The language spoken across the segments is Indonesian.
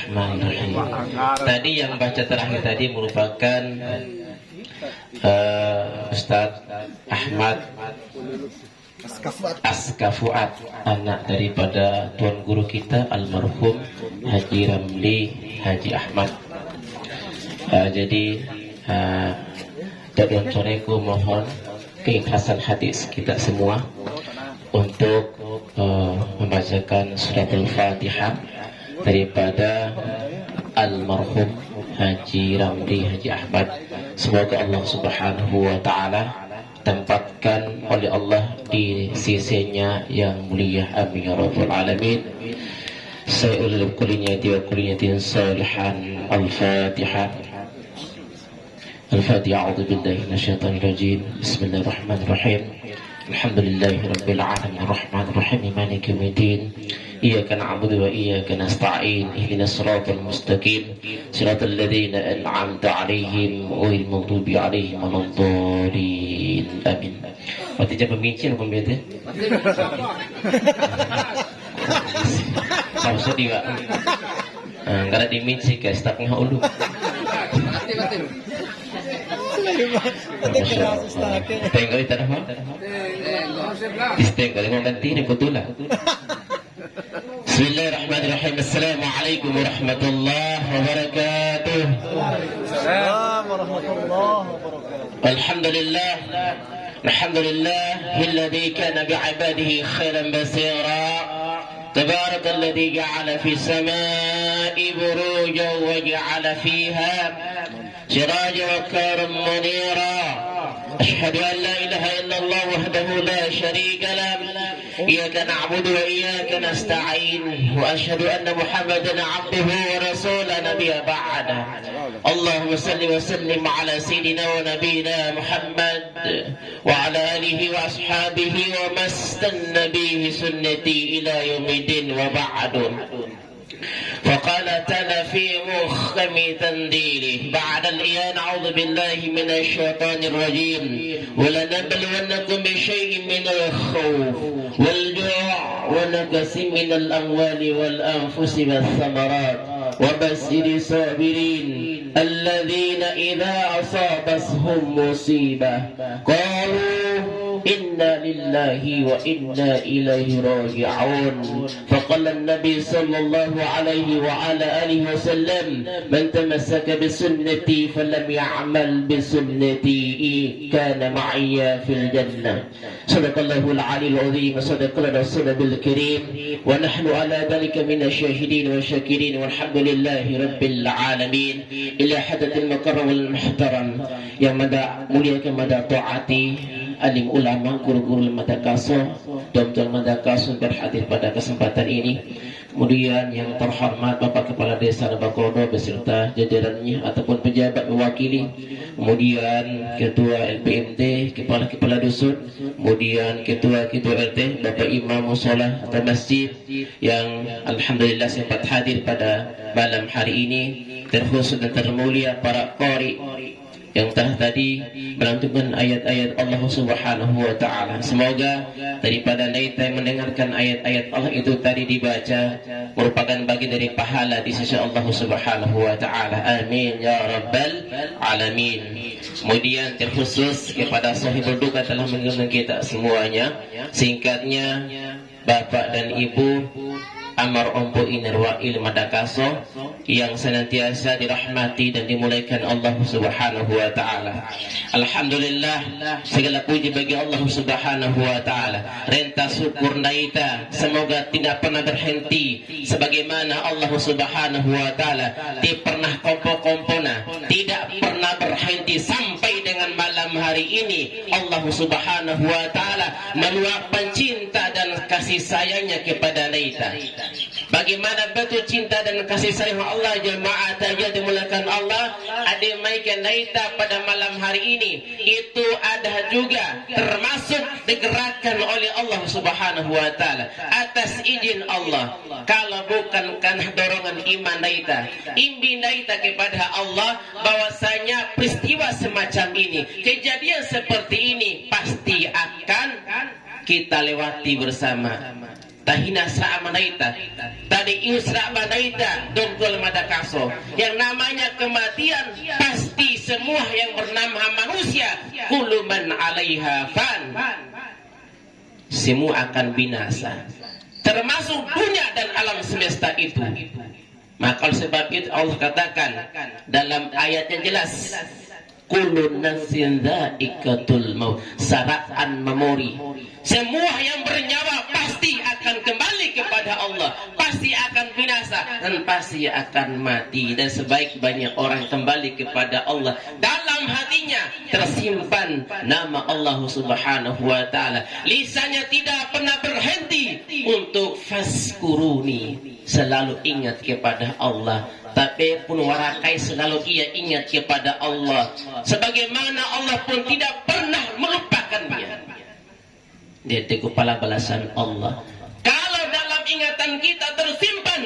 Bismillahirrahmanirrahim. Tadi yang baca terakhir tadi merupakan Ustadz Ahmad Askafuat, anak daripada tuan guru kita almarhum Haji Ramli Haji Ahmad. Jadi dan soreku mohon keikhlasan hati kita semua untuk membacakan surat Al-Fatihah daripada almarhum Haji Ramli Haji Ahmad. Semoga Allah Subhanahu wa taala tempatkan oleh Allah di sisinya yang mulia, amin ya rabbal alamin. Sa'ulul kulliyati wa kulliyatin salihan. Al-Fatihah. Al-Fatihah. A'udzu billahi minasyaitonir rajim. Bismillahirrahmanirrahim. Alhamdulillahi rabbil alamin arrahmanir rahim maliki yaumiddin. Iyyaka na'budu wa iyyaka nasta'in. Ihdinas siratal mustaqim. Siratal ladzina an'amta 'alaihim ghairil maghdubi 'alaihim waladdallin. Amin. Waktu jam pemincin pembeda. Sama sedih Pak. Karena diminci guys, tak ngah ulu. Tengok itu dah. Istengok dengan nanti ni betul lah. Bismillahirrahmanirrahim. Assalamualaikum warahmatullahi wabarakatuh. Assalamualaikum warahmatullahi wabarakatuh. Alhamdulillah. Alhamdulillahilladzi kana bi'ibadihi khairan basira. تبارك الذي جعل في السماء بروجا وجعل فيها سراجا وكارا منيرا. أشهد أن لا إله إلا الله وحده لا شريك له. إياك نعبد وإياك نستعين. وأشهد أن محمدا عبده ورسوله نبي بعده. اللهم صل وسلم على سيدنا ونبينا محمد وعلى آله وأصحابه ومن استنى به سنتي إلى يوم الدين وبعد. فقال تعالى في محكم تنزيله بعد الإيان أعوذ بالله من الشيطان الرجيم ولنبلونكم بشيء من الخوف والجوع ونقص من الأموال والأنفس والثمرات وبشر الصابرين الذين إذا أصابتهم مصيبة قالوا إنا لله وإنا إليه راجعون. فقال النبي صلى الله عليه وعلى آله وسلم من تمسك بسنتي فلم يعمل بسنتي كان معي في الجنة. صدق الله العلي العظيم وصدق رسوله الكريم ونحن على ذلك من الشاهدين والشاكرين والحمد لله رب العالمين. إلى حضرة المكرم والمحترم yang muliakan mada taati alim ulama, guru-guru madakaso, domtul madakaso berhadir pada kesempatan ini. Kemudian yang terhormat Bapak Kepala Desa Nabakodo beserta jajarannya ataupun pejabat mewakili, kemudian Ketua LPMD, Kepala Dusun, kemudian Ketua RT, Bapak Imam Musola atau Masjid yang alhamdulillah sempat hadir pada malam hari ini, terkhusus dan termulia para qari yang telah tadi melantunkan ayat-ayat Allah Subhanahu wa taala. Semoga daripada kita mendengarkan ayat-ayat Allah itu tadi dibaca merupakan bagi dari pahala di sisi Allah Subhanahu wa taala. Amin ya rabbal alamin. Kemudian terkhusus kepada sahibul duka telah meninggalkan kita semuanya. Singkatnya Bapak dan Ibu Amar Ompo Inerwail Madakaso yang senantiasa dirahmati dan dimulaikan Allah Subhanahu wa taala. Alhamdulillah, segala puji bagi Allah Subhanahu wa taala. Renta syukur naita semoga tidak pernah berhenti sebagaimana Allah Subhanahu wa taala tidak pernah kompo-kompona, tidak pernah berhenti sampai dengan malam hari ini. Allah Subhanahu wa taala meluapkan cinta dan kasih sayangnya kepada naita. Bagaimana betul cinta dan kasih sayang Allah jemaah tajal dimulakan Allah ademaikan naita pada malam hari ini itu ada juga termasuk digerakkan oleh Allah Subhanahu wa taala atas izin Allah. Kalau bukan karena dorongan iman naita, imbi naita kepada Allah bahwasanya peristiwa semacam ini, kejadian seperti ini pasti akan kita lewati bersama. tahina sa'a manaita tadi isra manaita dongkol madakaso. Yang namanya kematian pasti semua yang bernama manusia, kullu man 'alaiha fan, semua akan binasa, termasuk dunia dan alam semesta itu. Maka oleh sebab itu Allah katakan dalam ayat yang jelas, kullu nafsin dha'iqatul maut, saraan memori. Semua yang bernyawa pasti akan kembali kepada Allah, pasti akan binasa dan pasti akan mati. Dan sebaik-baiknya orang kembali kepada Allah, dalam hatinya tersimpan nama Allah Subhanahu wa taala. Lisannya tidak pernah berhenti untuk faskuruni, selalu ingat kepada Allah. Tapi pun warakai selalu ia ingat kepada Allah, sebagaimana Allah pun tidak pernah melupakan dia. Dia kepala balasan Allah. Kalau dalam ingatan kita tersimpan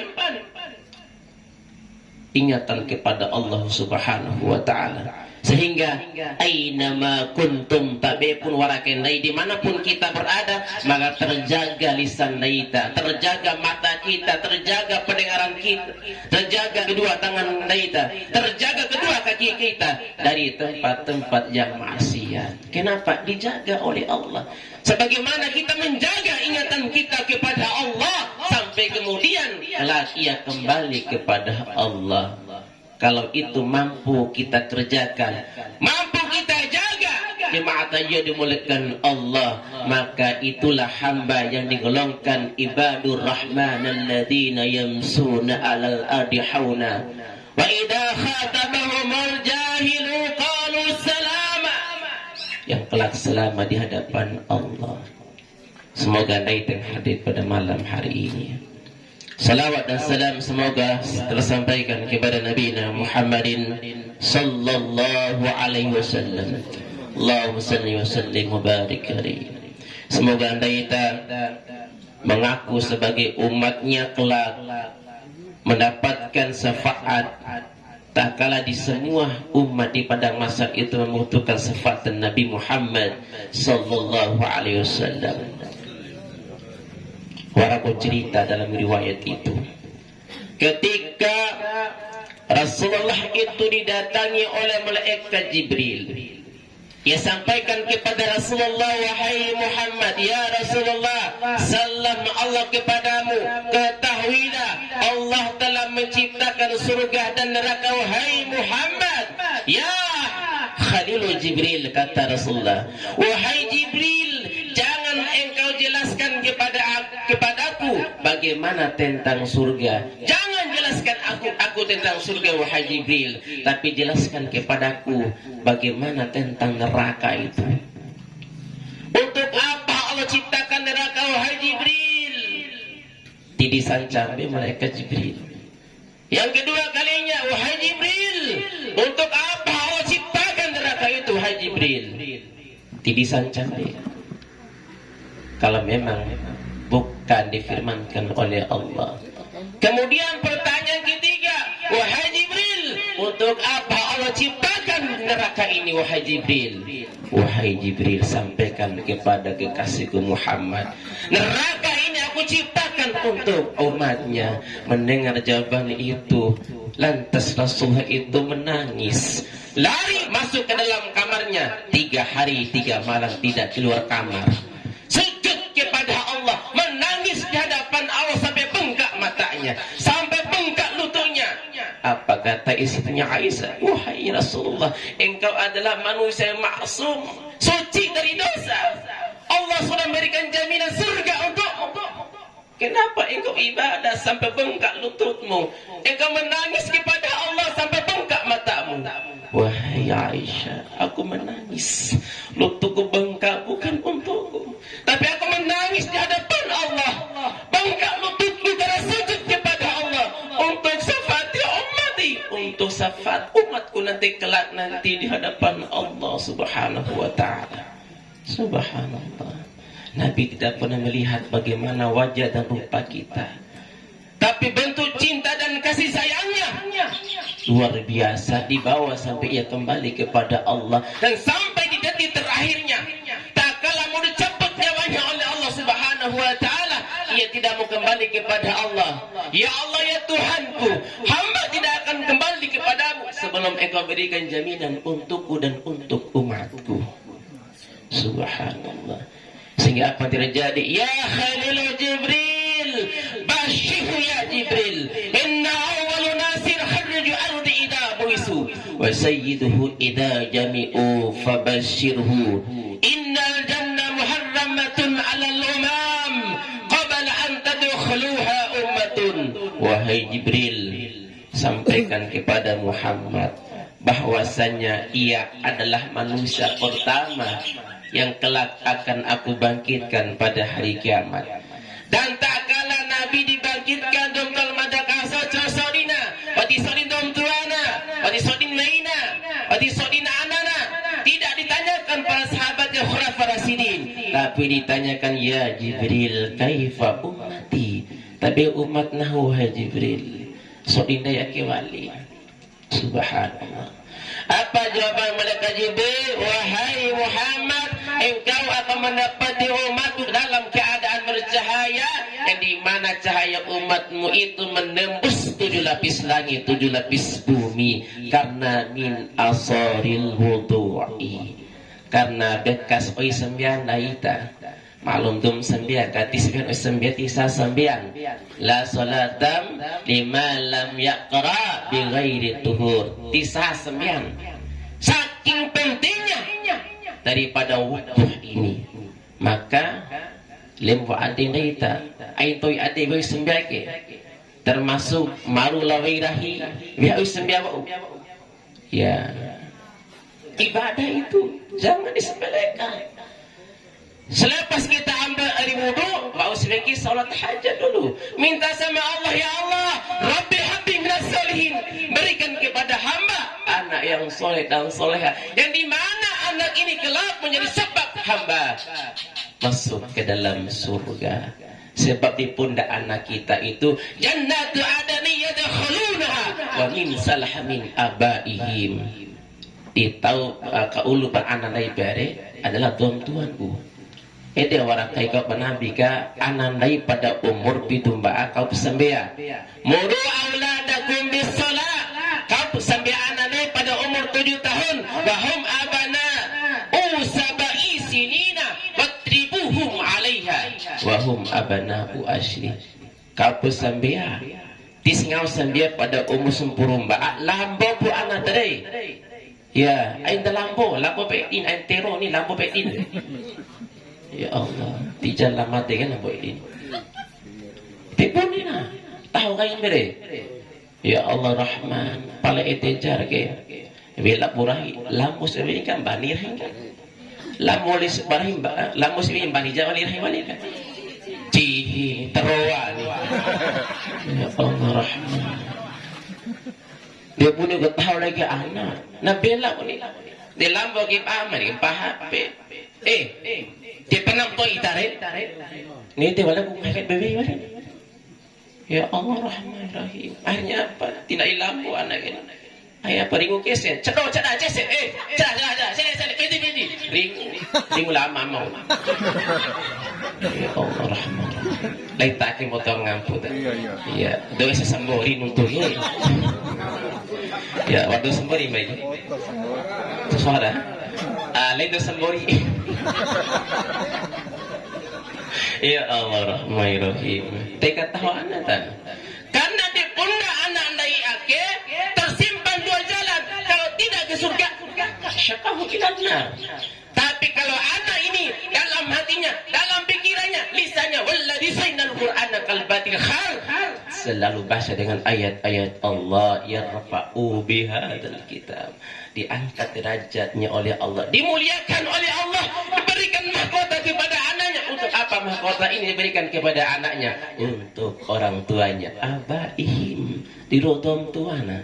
ingatan kepada Allah Subhanahu wa taala, sehingga ainama kuntum tabipun warakin, dimanapun kita berada, maka terjaga lisan kita, terjaga mata kita, terjaga pendengaran kita, terjaga kedua tangan kita, terjaga kedua kaki kita dari tempat-tempat yang maksiat. Kenapa? Dijaga oleh Allah. Sebagaimana kita menjaga ingatan kita kepada Allah, sampai kemudian kelak ia kembali kepada Allah. Kalau itu mampu kita kerjakan, mampu kita jaga, jemaat aja dimuliakan Allah, maka itulah hamba yang digolongkan ibadur rahman alladzina yamsuna 'alal ardi hauna wa idza khatabahumul jahilu qalu salama, yang kelak selama di hadapan Allah. Semoga Anda yang hadir pada malam hari ini, salawat dan salam semoga tersampaikan kepada Nabi Muhammadin sallallahu alaihi wasallam. Allahumma salli wa sallim wa barik alaihi. Semoga Anda kita mengaku sebagai umatnya kelak mendapatkan syafaat, tak kala di semua umat di padang mahsyar itu membutuhkan syafaat Nabi Muhammad sallallahu alaihi wasallam. Waraku cerita dalam riwayat itu, ketika Rasulullah itu didatangi oleh malaikat Jibril, ia sampaikan kepada Rasulullah, wahai Muhammad, ya Rasulullah, salam Allah kepadamu, ketahuilah Allah telah menciptakan surga dan neraka, wahai Muhammad. Ya Khalilul Jibril, kata Rasulullah, wahai Jibril, jangan engkau jelaskan kepadaku bagaimana tentang surga. Jangan jelaskan aku tentang surga, wahai Jibril, tapi jelaskan kepadaku bagaimana tentang neraka itu. Untuk apa Allah ciptakan neraka, wahai Jibril? Didisancam oleh malaikat Jibril. Yang kedua kalinya, wahai Jibril, untuk apa Allah ciptakan neraka itu, wahai Jibril? Didisancam dia. Kalau memang bukan difirmankan oleh Allah. Kemudian pertanyaan ketiga, wahai Jibril, untuk apa Allah ciptakan neraka ini, wahai Jibril? Wahai Jibril, sampaikan kepada kekasihku Muhammad, neraka ini aku ciptakan untuk umatnya. Mendengar jawaban itu, lantas Rasulullah itu menangis, lari masuk ke dalam kamarnya, 3 hari 3 malam tidak keluar kamar, sujud kepada Allah, menangis di hadapan Allah sampai bengkak matanya, sampai bengkak lututnya. Apa kata istrinya Aisyah? Wahai Rasulullah, engkau adalah manusia yang maksum, suci dari dosa. Allah sudah memberikan jaminan surga untukmu. Kenapa engkau ibadah sampai bengkak lututmu? Engkau menangis kepada Allah sampai bengkak matamu. Wahai Aisyah, aku menangis, lututku bengkak bukan untukku, tapi aku menangis di hadapan Allah, bengkak lututku karena sujud kepada Allah untuk syafaat ummati, untuk syafaat umatku nanti kelak nanti di hadapan Allah Subhanahu wa taala. Subhanallah. Nabi tidak pernah melihat bagaimana wajah dan rupa kita, tapi bentuk cinta dan kasih sayangnya luar biasa, dibawa sampai ia kembali kepada Allah, dan sampai di detik terakhirnya, tak kala mau dicabut nyawanya oleh Allah Subhanahu wa taala, ia tidak kamu kembali kepada Allah. Ya Allah, ya Tuhanku, hamba tidak akan kembali kepadamu sebelum engkau berikan jaminan untukku dan untuk umatku. Subhanallah. Sehingga apa terjadi? Ya Khalil Jibril, basyirhu ya Jibril, inna awwalu nasir kharraju ardi idha buisu wa sayyiduhu idha jami'u fabasyirhu innal janna muharramatun alal umam qabla an tadkhuluha ummatun. Wahai Jibril, sampaikan kepada Muhammad bahwasanya ia adalah manusia pertama yang kelak akan aku bangkitkan pada hari kiamat. Dan tak kala Nabi dibangkitkan domtol madakasa sodina, pati sodin dom tuana, pati sodin laina, pati sodin anana. Tidak ditanyakan para sahabatnya khulafa rasidin, tapi ditanyakan ya Jibril, kaifa ummati? Tapi umat nahu hai Jibril, sodin daya kewali. Subhanallah. Apa jawaban malaikat Jibril? Wahai Muhammad, engkau akan mendapati umatmu dalam keadaan bercahaya, yang di mana cahaya umatmu itu menembus 7 lapis langit, 7 lapis bumi, karena min asaril wudu'i, karena bekas oi sembian laita. Maklum dum sembian kati sembian oi sembian tisa sembian la salatam lima lam yaqra bi ghairi tuhur. Tisa sembian. Saking pentingnya daripada wuduh ini, maka lembu adinaita aitoi adewai sembiake termasuk maru lawairahi biau sembiau. Ya, ibadah itu jangan disepelekan. Selepas kita ambil air wudu, mau sebaiknya salat hajat dulu. Minta sama Allah, ya Allah, Rabbi habbi minas solihin, berikan kepada hamba anak yang soleh dan soleha, yang dimana anak ini kelak menjadi sebab hamba masuk ke dalam surga. Sebab di pundak anak kita itu jannatu adani yadkhulunaha wa min salahamin abaihim. Ditau kaulu anak bare adalah tuan-tuanku. Ede orang kai kau penabi ka anandai pada umur pitumba kau pesembea. Muru auladakum bis shalah. Kau pesembea anandai pada umur 7 tahun. Wahum abana usabai sinina watribuhum alaiha. Wahum abana uashri. Kau pesembea tisngau sembea pada umur sempurumba. Lambo bu anak tadi. Ya, ain lambo petin, ain tero ni lambo petin. Ya Allah, tidak lama dengan apa ini? Tipu ni na, tahu kain bere. Ya Allah Rahman, pala etejar ke, bela purahi, lamus ini kan banir hingga, lamulis barahim, lamus ini bani jawa lirah bani kan, cihi teruan. Ya Allah Rahman, dia punya tahu lagi anak, nak bela pun ni, dia lambo ke paman, ke pahape, dia pernah to itare ni te wala kung kahit bebe wala. Ya Allah Rahman Rahim, akhirnya apa, tidak lampu anak ini ayah peringu kesen cedok cedak cesen cedak saya pedi ringu lama mau. Ya Allah Rahman lain tak motong ngamput. Iya doa sesambori nuntur ya waktu sembori baik suara lain doa sembori. Ya Allah Rahman Rahim, teka tahu anak tan karena di pundak anak andai ake tersimpan 2 jalan, kalau tidak ke surga syakahu ilanna. Tapi kalau anak ini dalam hatinya, dalam pikirannya, lisannya walladzi sayyidal qur'ana qalbatil khar, selalu baca dengan ayat-ayat Allah, yarfa'u bihadzal kitab, diangkat derajatnya oleh Allah, dimuliakan oleh Allah, diberikan mahkota kepada anaknya. Untuk apa mahkota ini diberikan kepada anaknya? Untuk orang tuanya, abaihim, di rodom tuana.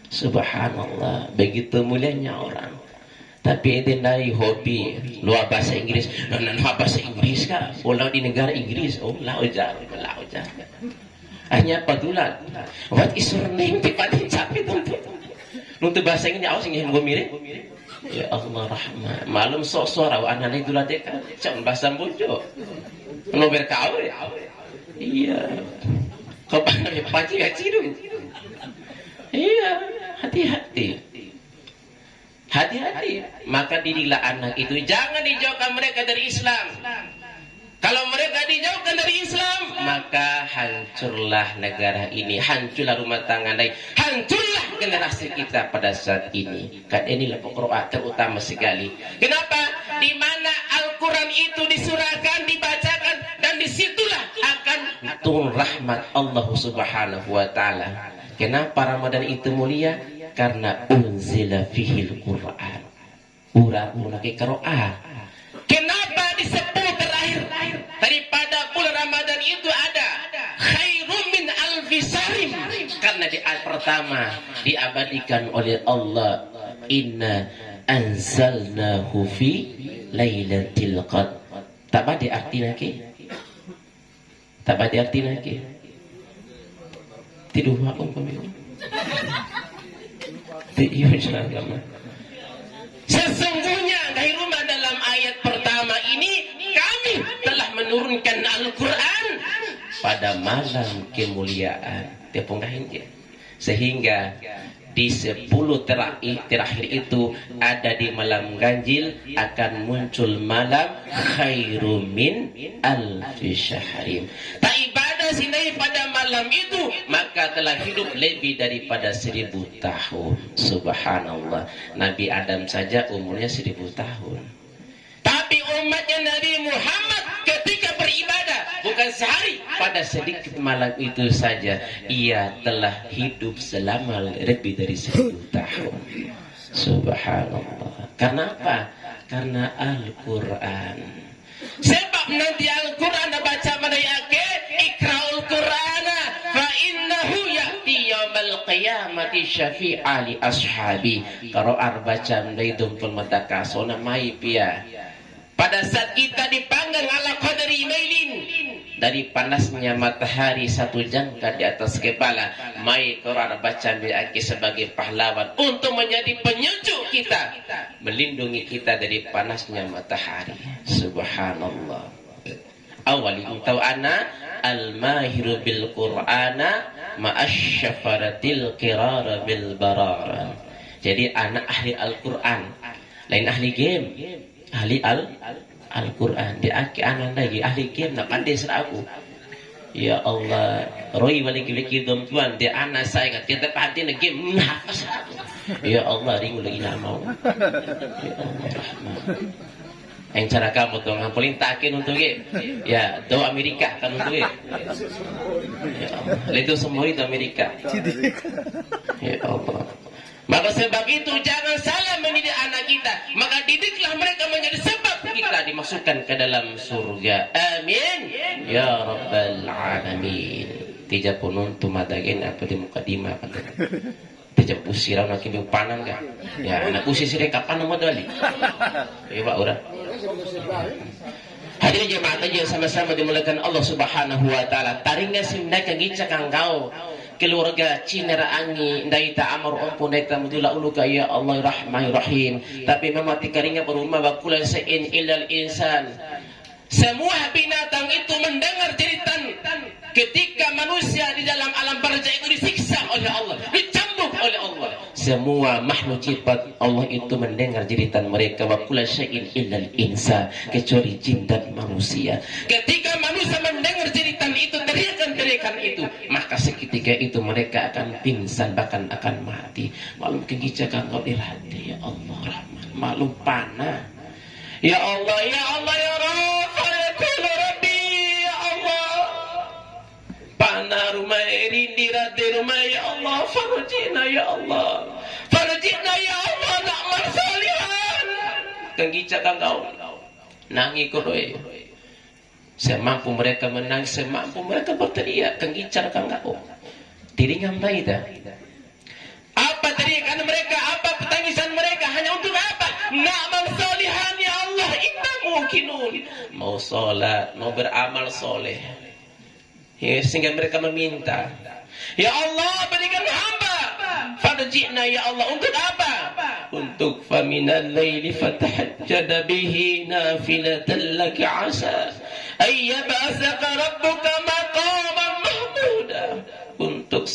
Subhanallah, begitu mulianya orang. Tapi itu dari hobi luar bahasa Inggris, bahasa Inggris kah? Pulau di negara Inggris, oh laujar. Hanya patulan. What is your name? Tiba-tiba capek untuk bahasa Inggris, aku singin gue mirip. Ya Allah Rahman, malum sok suara anak itu lah dekat, jangan bahasa bojo, lo berkau ya. Iya. Kau panggil paci ciru. Iya, hati-hati. Hati-hati. Maka didiklah anak itu. Jangan dijauhkan mereka dari Islam. Kalau mereka dijauhkan dari Islam, maka hancurlah negara ini, hancurlah rumah tangga lain, hancurlah generasi kita pada saat ini. Kan inilah pokok terutama sekali. Kenapa? Di mana Al-Quran itu disurahkan, dibacakan, dan disitulah akan turun rahmat Allah Subhanahu wa Ta'ala. Kenapa Ramadan itu mulia? Karena unzila fihil Quran. Urang-urang Quran. Kenapa di 10 terakhir daripada bulan Ramadan itu ada khairum min alfi sahrin? Karena di ayat pertama diabadikan oleh Allah, inna anzalnahu fi lailatul qadr. Tak ada arti lagi. Tak ada arti lagi. Tidur makan kami. Sesungguhnya Gairumah dalam ayat pertama ini kami telah menurunkan Al-Quran pada malam kemuliaan. Sehingga di 10 terakhir itu ada di malam ganjil akan muncul malam khairum min alfi syahrin. Tak ibadah sini pada malam itu maka telah hidup lebih daripada 1000 tahun. Subhanallah. Nabi Adam saja umurnya 1000 tahun. Tapi umatnya Nabi Muhammad ketika beribadah bukan sehari, pada sedikit malam itu saja ia telah hidup selama lebih dari 1000 tahun. Subhanallah. Kenapa? Karena Al-Quran. Sebab nanti Al-Quran baca menayake ikra'ul Qur'ana fa innahu ya'ti yaumal qiyamati syafi'a li ashabi. Kalau baca mendaidum pelmetaka sona mai pia. Pada saat kita dipanggang ala qadri mailin, dari panasnya matahari 1 jangka di atas kepala, mai Quran baca biaki sebagai pahlawan untuk menjadi penyejuk kita, melindungi kita dari panasnya matahari. Subhanallah. Awali tahu ana al-mahiru bil Qur'ana ma'asyafaratil qirara bil barara. Jadi anak ahli Al-Quran, lain ahli game. Ahli Al-Quran dia aki anak lagi ahli game nak pandai seraku. Ya Allah, Roy balik dom tuan dia anak saya ingat kita pandai nak game nah. Ya Allah ringu lagi nak mau. Ya Allah Rahman. Yang cara kamu tuh ngampulin takin untuk ya doa Amerika kan untuk ya Allah itu semua itu Amerika. Ya Allah. Maka sebab itu jangan salah mendidik anak kita. Maka didiklah mereka menjadi sebab kita dimasukkan ke dalam surga. Amin. Ya Rabbal Alamin. Tija punun tumadagen apa di mukadimah kan. Tija pusirau nak kibu panan kan. Ya anak usi sire kapan mau dali. Ya Pak ora. Hadirin jemaah aja sama-sama dimuliakan Allah Subhanahu wa taala. Taringa simna kagica kang kau. Keluarga Cinera Angi ndaita amar ampun ndaita mudula uluka ya Allah rahmani rahim. Tapi memang tikaringa berumah bakulan sein ilal insan. Semua binatang itu mendengar cerita ketika manusia di dalam alam barza itu disiksa oleh Allah, dicambuk oleh Allah. Semua makhluk ciptaan Allah itu mendengar cerita mereka bakulan sein ilal insan, kecuali jin dan manusia. Ketika manusia mendengar cerita itu, teriakan itu, maka seketika itu mereka akan pingsan bahkan akan mati. Maklum kegijakan kau dirhati ya Allah Rahman. Maklum panah. Ya Allah ya Allah ya Rabbi ya Allah. Panah rumah ini dirati rumah ya Allah. Farjina ya Allah. Farjina ya Allah na'mal salihan. Kegijakan kau nangi koroi. Semampu mereka menang, semampu mereka berteriak, kengicarkan kau. Diringan baida. Apa teriakan mereka? Apa tangisan mereka? Hanya untuk apa? Na'mal salihan ya Allah, inna mukinun. Mau sholat, mau beramal soleh. Ya, sehingga mereka meminta. Ya Allah, berikan hamba. Farji'na ya Allah, untuk apa? Untuk faminal laili fatahajjada bihi nafilatan laka asa ayyabasaka rabbuka maqam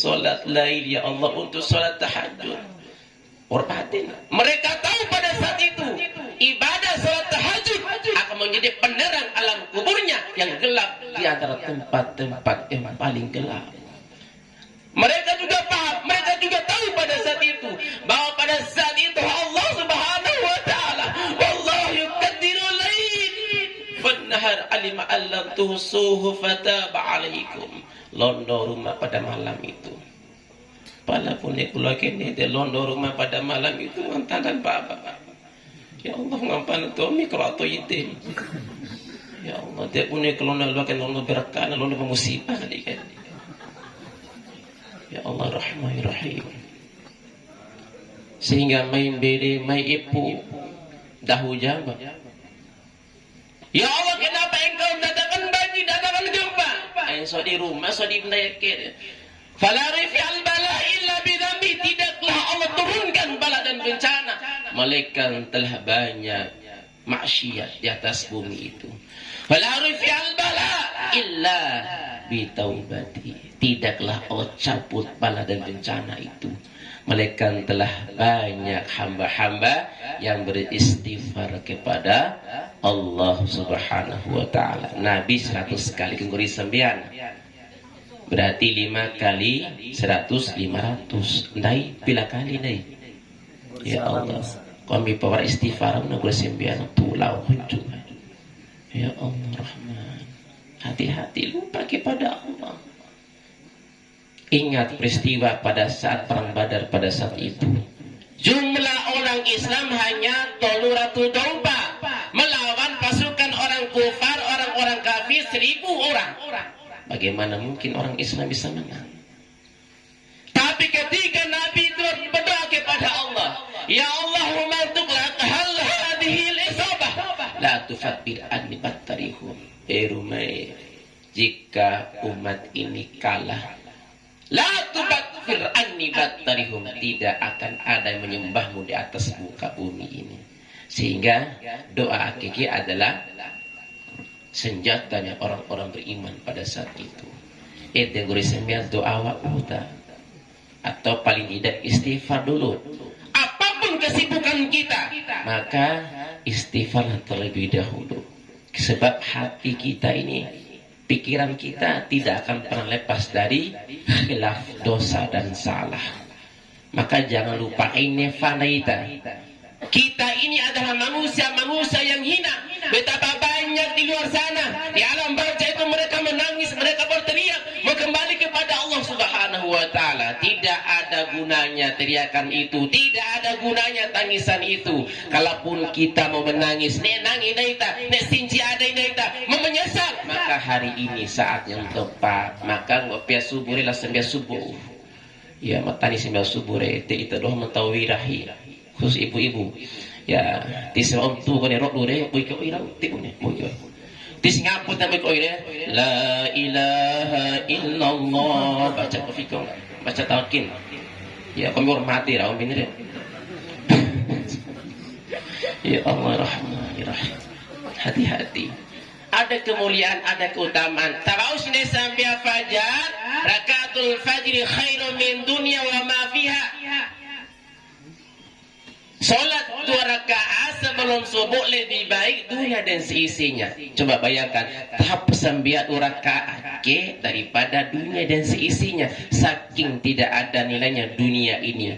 sholat lail ya Allah, untuk sholat tahajud. Perhatian, mereka tahu pada saat itu ibadah sholat tahajud akan menjadi penerang alam kuburnya yang gelap di antara tempat-tempat yang paling gelap. Mereka juga paham, mereka juga tahu pada saat itu bahwa pada saat itu Allah Subhanahu wa taala wallahu yuqaddirul lail wan nahar alima allam tuhsuhu fataba alaikum. Londo rumah pada malam itu. Pala punya kula kene de londo rumah pada malam itu mantanan bapak. Ya Allah ngampan to mikro atau ite. Ya Allah dia punya kelona luakan londo berkah londo musibah kali kan. Ya Allah Rahman Rahim. Sehingga main bede mai ipu dahu jamba. Ya Allah kenapa engkau datangkan banjir, datangkan gempa? So di rumah, so di pendekir. Fala rifi'al bala illa bidhambi, tidaklah Allah turunkan bala dan bencana malaikat telah banyak maksiat di atas bumi itu. Fala rifi'al bala illa bitaubati, tidaklah Allah cabut bala dan bencana itu malaikat telah banyak hamba-hamba yang beristighfar kepada Allah Subhanahu wa taala. Nabi 100 kali kenguri sembian. Berarti 5 kali 100 500. Nai bila kali nai. Ya Allah, kami pawar istighfar na gula sembian pulau hunjung. Ya Allah Rahman. Hati-hati lupa kepada Allah. Ingat peristiwa pada saat perang Badar pada saat itu. Jumlah orang Islam hanya 300 domba melawan pasukan orang kufar, orang-orang kafir 1000 orang. Bagaimana mungkin orang Islam bisa menang? Tapi ketika Nabi itu berdoa kepada Allah, ya Allahumma tuqlaq hal hadhihi al-isabah la tufabbir anni battarihum. Rumai, jika umat ini kalah, la tufabbir anni battarihum, tidak akan ada yang menyembahmu di atas muka bumi ini. Sehingga doa akiki adalah senjatanya orang-orang beriman pada saat itu. Itu yang sembilan doa wa'uta, atau paling tidak istighfar dulu. Apapun kesibukan kita, maka istighfar terlebih dahulu. Sebab hati kita ini, pikiran kita tidak akan pernah lepas dari khilaf, dosa dan salah. Maka jangan lupa ini fanaita. Kita ini adalah manusia yang hina. Betapa banyak di luar sana, di alam barzah itu mereka menangis, mereka berteriak, mau kembali kepada Allah Subhanahu wa taala. Tidak ada gunanya teriakan itu, tidak ada gunanya tangisan itu. Kalaupun kita mau menangis, nek nangis daita, nek sinci ada daita, mau menyesal, maka hari ini saat yang tepat. Maka ngopia subuh lah sembilan subuh. Ya, matani sembilan subuh itu doh mentawirahi. Khusus ibu-ibu ya tis om tu ko ne rok dure bui ko ira ti ko ne bui ko tis ngaput ta ko ira la ilaha illallah baca ko fiko baca talqin ya kami hormati ra om ini ya Allah Rahman Rahim. Hati-hati, ada kemuliaan, ada keutamaan. Tabaus ne sampai fajar, rakatul fajri khairun min dunya wa ma fiha. Salat 2 rakaat sebelum subuh lebih baik dunia dan seisinya. Coba bayangkan, tahap sembilan 2 rakaat ke daripada dunia dan seisinya. Saking tidak ada nilainya dunia ini.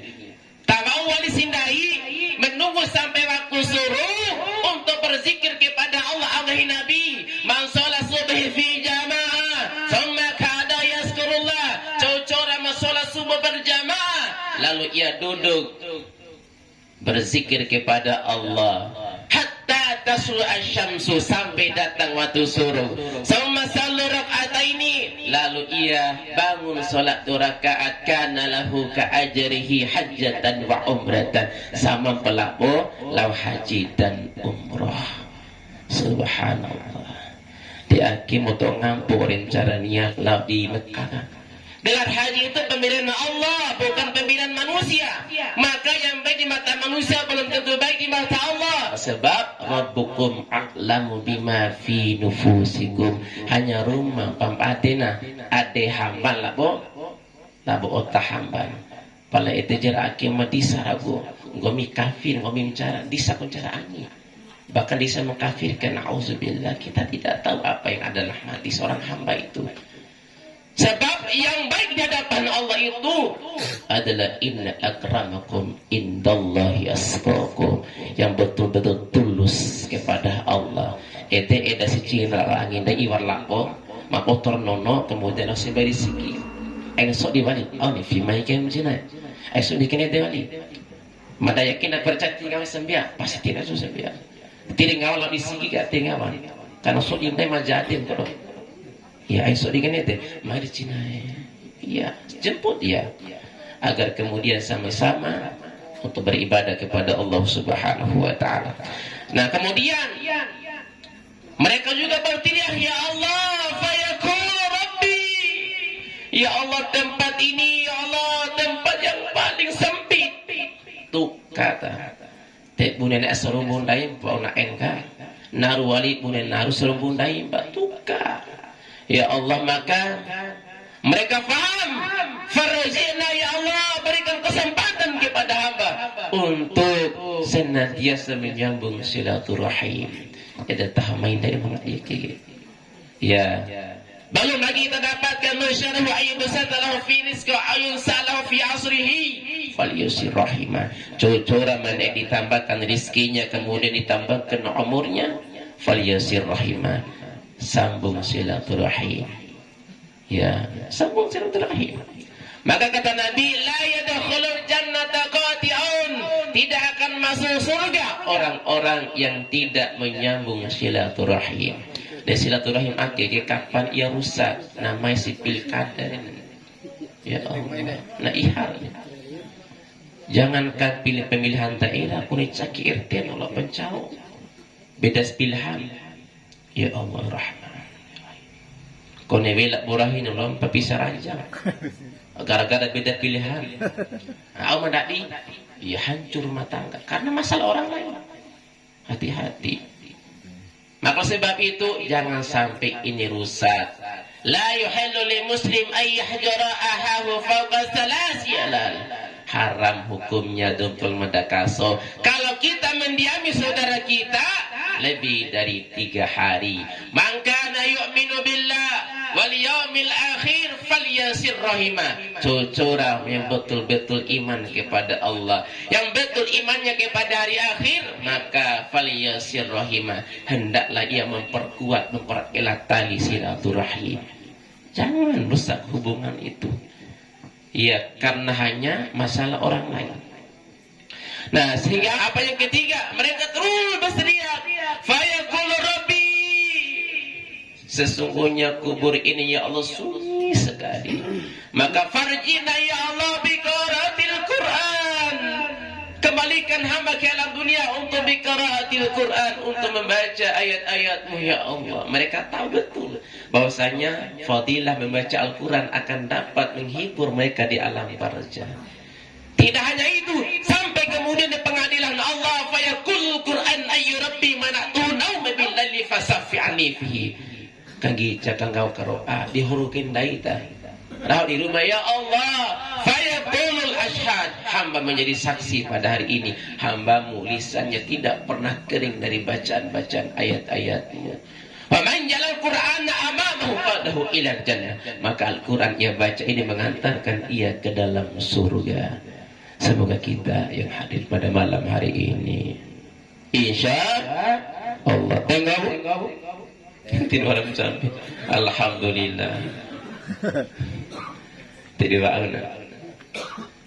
Tahu wali sindai menunggu sampai waktu suruh untuk berzikir kepada Allah. Allah Nabi, man sholat subuh fi jamaah, thumma kada yazkurullah. Cocora sholat subuh berjamaah, lalu ia duduk berzikir kepada Allah hatta taslu asyamsu, sampai datang waktu suruh. Summa sallu raka'ataini, lalu ia bangun salat 2 rakaat, kana lahu ka ajrihi hajjatan wa umratan, sama pelaku lau haji dan umrah. Subhanallah. Diakim untuk ngampurin cara niat lau di Mekah. Gelar haji itu pemberian Allah, bukan pemberian manusia. Maka yang baik di mata manusia belum tentu baik di mata Allah. Sebab Rabbukum a'lamu bima fi nufusikum. Hanya rumah pampatena ade hambal lah bo. labu otak hamba pala itu jera akim disa ragu gomi kafir gomi mencara disa pencara angin bahkan disa mengkafirkan. Auzubillah, kita tidak tahu apa yang adalah mati seorang hamba itu. Sebab yang baik di hadapan Allah itu adalah inna akramakum indallahi asqakum, yang betul-betul tulus kepada Allah. Ete eda si cina angin da iwar lapo makotor nono kemudian harus beri siki. Esok diwali, oh ni fimai kem cina. Esok dikene diwali. Mada yakin nak percaya tinggal sembia, pasti tidak susah sembia. Tidak ngawal di siki gak tinggawan. Karena sok dimai majatin kalau. Ya esok dikene teh, mari Cina. Ya, jemput ya. Agar kemudian sama-sama untuk beribadah kepada Allah Subhanahu wa taala. Nah, kemudian mereka juga berteriak, ya Allah, fayaqul rabbi. Ya Allah, tempat ini, ya Allah, tempat yang paling sempit. Tuh kata. Teh bunen asarumbun daim pauna enka. Naru wali bunen naru sarumbun daim batuka. Ya Allah, maka mereka faham. Farajina ya Allah, berikan kesempatan kepada hamba untuk senantiasa menyambung silaturahim. Ada tahamain dari mengaiki. Ya. Belum lagi kita dapatkan masyarakat ayat besar dalam finis ke ayun salah fi asrihi falyusir rahimah. Cocora mana ditambahkan rizkinya kemudian ditambahkan umurnya falyusir rahimah. Sambung silaturahim. Ya, sambung silaturahim. Maka kata Nabi, la yadkhulul jannata qati'un, tidak akan masuk surga orang-orang yang tidak menyambung silaturahim. Dan silaturahim akhirnya kapan ia rusak? Namanya si pilkada. Ya Allah. Nah ihar. Jangankan pilih pemilihan daerah, kulit caki RT Allah pencau. Beda pilihan. Ya Allah Rahman. Kau nebelak burahin Allah pepisah ranjang. Gara-gara beda pilihan. Aku mendaki, ya hancur rumah tangga karena masalah orang lain. Hati-hati. Maka sebab itu jangan sampai ini rusak. La yuhallu li muslim ay yahjara ahahu fawqa salasiyalal. Haram hukumnya dukul medakaso. Kalau kita mendiami saudara kita lebih dari 3 hari. Man kana yu'minu billah wal yaumil akhir falyasir rahimah. Cucura yang betul-betul iman kepada Allah, yang betul imannya kepada hari akhir, maka falyasir rahimah, hendaklah ia memperkuat, mempererat tali silaturahim. Jangan rusak hubungan itu. Ya, karena hanya masalah orang lain. Nah, sehingga apa yang ketiga, mereka terus berteriak, fayaqul rabbi, sesungguhnya kubur ini ya Allah sunyi sekali. Maka farjina ya Allah biqiraatil Quran, kembalikan hamba ke alam dunia untuk biqiraatil Quran, untuk membaca ayat-ayatmu ya Allah. Mereka tahu betul bahwasanya fadilah membaca Al-Quran akan dapat menghibur mereka di alam barzah. Tidak hanya itu, sampai kemudian di pengadilan Allah, fayaqul Quran ayyu rabbi mana'tu nauma billaili fasaffi'ani fihi. Kanggi cakang kau karoa dihurukin daita. Rahu di rumah ya Allah, fayaqulul ashhad, hamba menjadi saksi pada hari ini. Hambamu lisannya tidak pernah kering dari bacaan-bacaan ayat-ayatnya. Wa man jalal Qur'ana amamahu fadahu ila jannah. Maka Al-Qur'an ia baca ini mengantarkan ia ke dalam surga. Semoga kita yang hadir pada malam hari ini, insya Allah tengok tidak orang sampai. Alhamdulillah. Tidak ada.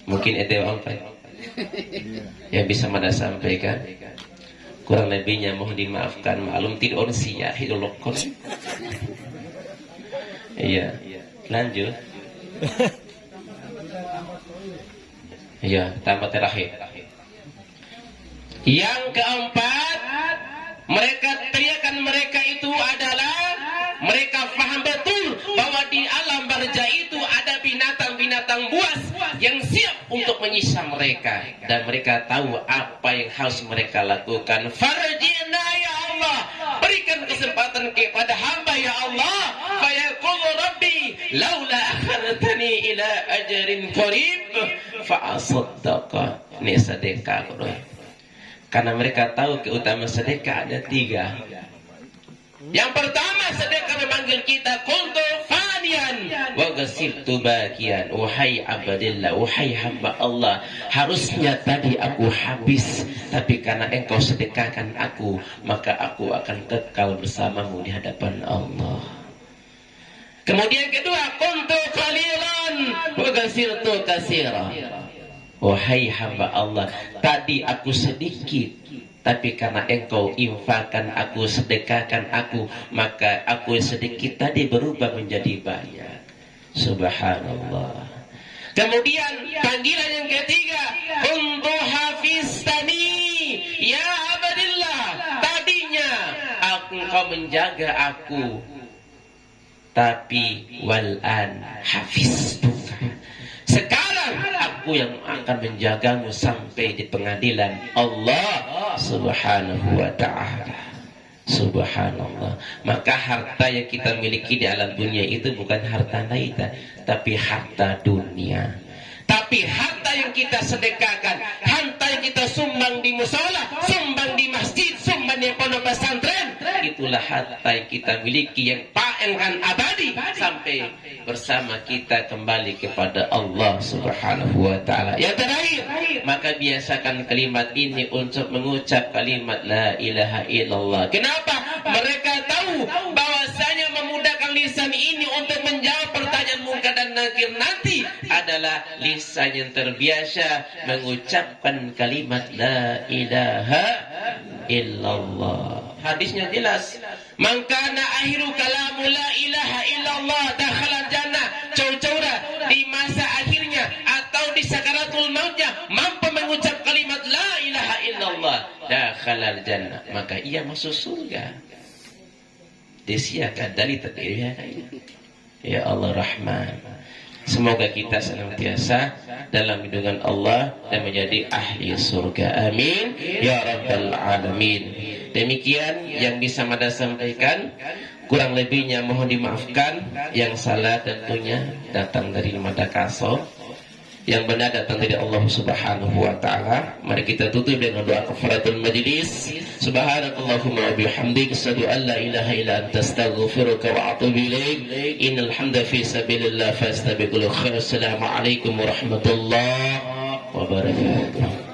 Mungkin itu apa yang bisa mana sampaikan. Kurang lebihnya mohon dimaafkan. Maklum tidak onsia hidolokon. Iya. Lanjut. Ya, tambah terakhir. Yang keempat, mereka teriakan mereka itu adalah mereka paham betul bahwa di alam barzah itu ada binatang-binatang buas yang siap untuk menyiksa mereka, dan mereka tahu apa yang harus mereka lakukan. Farjina ya Allah, berikan kesempatan kepada hamba ya Allah. Fayaqul rabbi laula akhartani ila ajrin qarib fa asaddaqa. Ini sedekah, bro. Karena mereka tahu keutamaan sedekah ada 3. Yang pertama, sedekah memanggil kita kuntu fanian wa ghasirtu bakian. Wahai abadillah, wahai hamba Allah, harusnya tadi aku habis, tapi karena engkau sedekahkan aku, maka aku akan kekal bersamamu di hadapan Allah. Kemudian kedua, kuntu qalilan wa ghasirtu katsira. Wahai hamba Allah, tadi aku sedikit, tapi karena engkau infakkan aku, sedekahkan aku, maka aku sedikit tadi berubah menjadi banyak. Subhanallah. Kemudian panggilan yang ketiga, kuntu hafiztani ya abadillah. Tadinya engkau menjaga aku, tapi wal'an hafiztuka. Sekarang aku yang akan menjagamu sampai di pengadilan Allah Subhanahu wa ta'ala. Subhanallah. Maka harta yang kita miliki di alam dunia itu bukan harta kita, tapi harta dunia. Tapi harta yang kita sedekahkan, harta yang kita sumbang di musola, sumbang di masjid, sumbang di pondok pesantren, itulah harta yang kita miliki yang akan abadi sampai bersama kita kembali kepada Allah Subhanahu wa ta'ala. Yang terakhir, maka biasakan kalimat ini untuk mengucap kalimat la ilaha illallah. Kenapa? Mereka tahu bahwasanya memudahkan lisan ini untuk menjawab pertanyaan munkar dan nakir nanti adalah lisan yang terbiasa mengucapkan kalimat la ilaha illallah. Hadisnya jelas, man kana akhiru kalamu la ilaha illallah dakhala jannah. Cau-caura di masa akhirnya atau di sakaratul mautnya mampu mengucap kalimat la ilaha illallah dakhala jannah, maka ia masuk surga. Desiakan dari terdiri ya Allah Rahman. Semoga kita senantiasa dalam lindungan Allah dan menjadi ahli surga. Amin ya rabbal alamin. Demikian yang bisa Mada sampaikan. Kurang lebihnya mohon dimaafkan. Yang salah tentunya datang dari Mada Kaso, yang benar datang dari Allah Subhanahu wa ta'ala. Mari kita tutup dengan doa kafaratul majlis. Subhanakallahumma wa bihamdik, asyhadu an la ilaha illa anta, astaghfiruka wa atubu ilaik. Innal hamda fi sabilillah fastabiqul khair. Assalamualaikum warahmatullahi wabarakatuh.